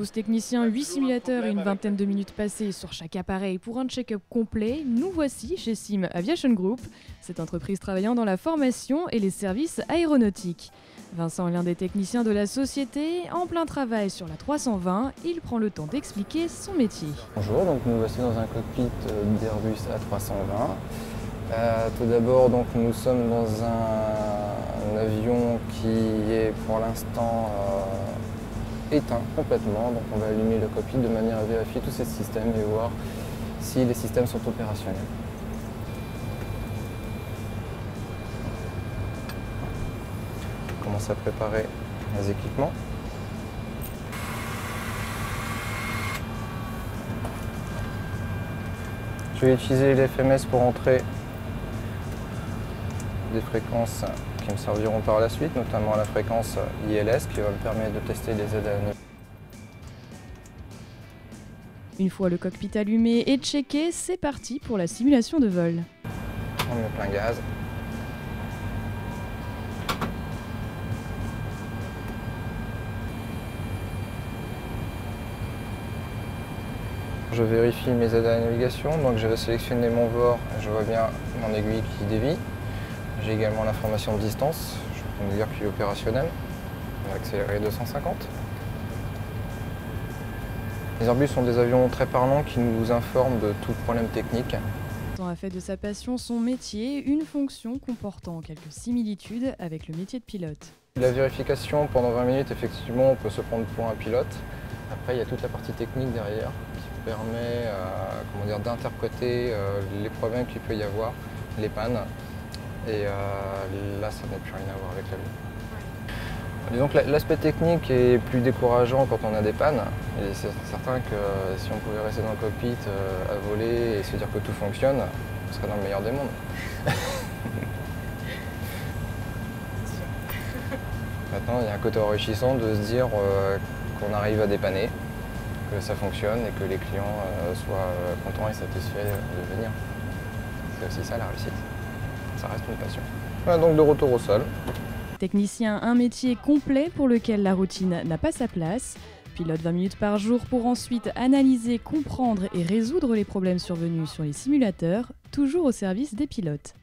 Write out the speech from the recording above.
12 techniciens, 8 simulateurs et une vingtaine de minutes passées sur chaque appareil pour un check-up complet, nous voici chez Sim Aviation Group, cette entreprise travaillant dans la formation et les services aéronautiques. Vincent est l'un des techniciens de la société, en plein travail sur la 320, il prend le temps d'expliquer son métier. Bonjour, donc nous voici dans un cockpit d'Airbus A320. Tout d'abord, donc, nous sommes dans un avion qui est pour l'instant éteint complètement. Donc on va allumer le cockpit de manière à vérifier tous ces systèmes et voir si les systèmes sont opérationnels. On commence à préparer les équipements. Je vais utiliser les FMS pour entrer des fréquences qui me serviront par la suite, notamment la fréquence ILS qui va me permettre de tester les ZANE. Une fois le cockpit allumé et checké, c'est parti pour la simulation de vol. On met plein gaz. Je vérifie mes aides à la navigation, donc je vais sélectionner mon VOR, je vois bien mon aiguille qui dévie. J'ai également l'information de distance, je peux me dire qu'il est opérationnel. On va accélérer 250. Les Airbus sont des avions très parlants qui nous informent de tout problème technique. Vincent a fait de sa passion son métier, une fonction comportant quelques similitudes avec le métier de pilote. La vérification pendant 20 minutes, effectivement, on peut se prendre pour un pilote. Après, il y a toute la partie technique derrière qui permet d'interpréter les problèmes qu'il peut y avoir, les pannes. Et là, ça n'a plus rien à voir avec l'avion. Disons que l'aspect technique est plus décourageant quand on a des pannes. Et c'est certain que si on pouvait rester dans le cockpit à voler et se dire que tout fonctionne, on serait dans le meilleur des mondes. Maintenant, il y a un côté enrichissant de se dire qu'on arrive à dépanner, que ça fonctionne et que les clients soient contents et satisfaits de venir. C'est aussi ça la réussite. Ça reste une passion. Voilà, donc de retour au sol. Technicien, un métier complet pour lequel la routine n'a pas sa place. Pilote 20 minutes par jour pour ensuite analyser, comprendre et résoudre les problèmes survenus sur les simulateurs, toujours au service des pilotes.